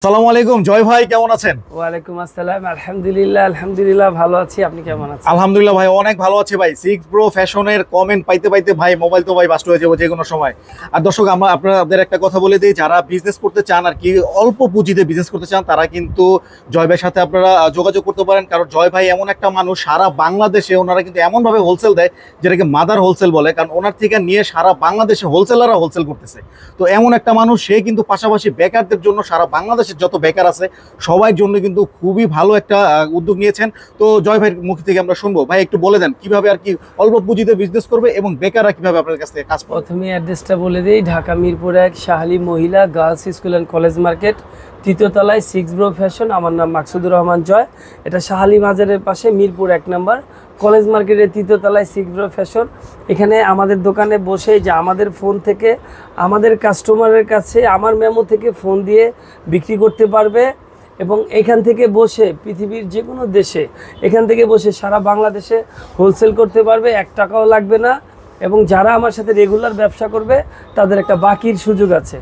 আসসালামু আলাইকুম জয় ভাই, কেমন আছেন? ওয়ালাইকুম আসসালাম। আলহামদুলিল্লাহ ভালো আছি। আপনি কেমন আছেন? আলহামদুলিল্লাহ ভাই, অনেক ভালো আছে ভাই। 6 Pro ফ্যাশনের কমেন্ট পাইতে পাইতে ভাই মোবাইল তো ভাই বাস্ট হয়ে যাবে যে কোনো সময়। আর দর্শক, আমরা আপনাদের একটা কথা বলে দিই, যারা বিজনেস করতে চান আর কি, অল্প পুঁজিতে বিজনেস করতে চান, তারা কিন্তু জয় ভাইয়ের সাথে আপনারা যোগাযোগ করতে পারেন। কারণ জয় ভাই এমন একটা মানুষ, সারা বাংলাদেশে ওনারা কিন্তু এমনভাবে হোলসেল দেয় যেটাকে মাদার হোলসেল বলে, কারণ ওনার থেকে নিয়ে সারা বাংলাদেশে হোলসেলাররা হোলসেল করতেছে। তো এমন একটা মানুষ, সে কিন্তু পাশাপাশি বেকারদের জন্য, সারা বাংলাদেশের যত বেকার আছে সবার জন্য কিন্তু খুবই ভালো একটা উদ্যোগ নিয়েছেন। তো জয় ভাইয়ের মুখ থেকে আমরা শুনবো। ভাই একটু বলে দেন কিভাবে আর কি অল্প পুঁজিতে বিজনেস করবে এবং বেকাররা কিভাবে আপনার কাছ থেকে কাজ পাবে। প্রথমে অ্যাড্রেসটা বলে দিই, ঢাকা মিরপুর 1 শাহালি মহিলা girls school and college market, তৃতীয় তলায় 6 Pro ফ্যাশন। আমার নাম মাকসুদুর রহমান জয়। এটা শাহালি বাজারের পাশে মিরপুর 1 নম্বর কলেজ মার্কেটের তৃতীয় তলায় 6 Pro ফ্যাশন। এখানে আমাদের দোকানে বসে যে আমাদের ফোন থেকে আমাদের কাস্টমারের কাছে আমার মেমো থেকে ফোন দিয়ে বিক্রি করতে পারবে, এবং এখান থেকে বসে পৃথিবীর যে কোনো দেশে এখান থেকে বসে সারা বাংলাদেশে হোলসেল করতে পারবে, 1 টাকাও লাগবে না। এবং যারা আমার সাথে রেগুলার ব্যবসা করবে তাদের একটা বাকির সুযোগ আছে।